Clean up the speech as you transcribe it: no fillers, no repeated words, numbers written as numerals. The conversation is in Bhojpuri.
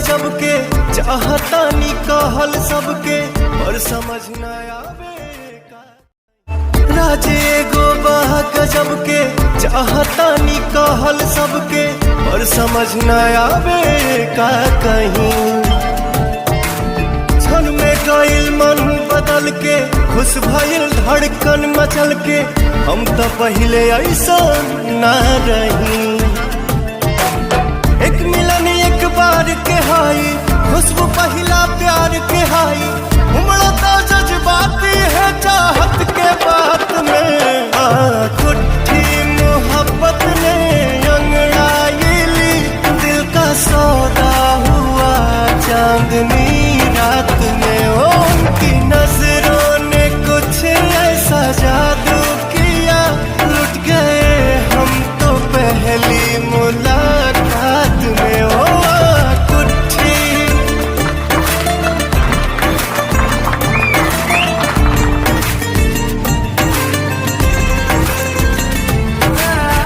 गजब के, चाहतानी कहल सबके पर समझ न आवे का। राजे एगो बा गजब के, चाहतानी कहल सबके पर समझ न आवे का। कहीं क्षण में गइल मन बदल के, खुश भइल धड़कन मचल के, हम तो पहले ऐसा ना रही।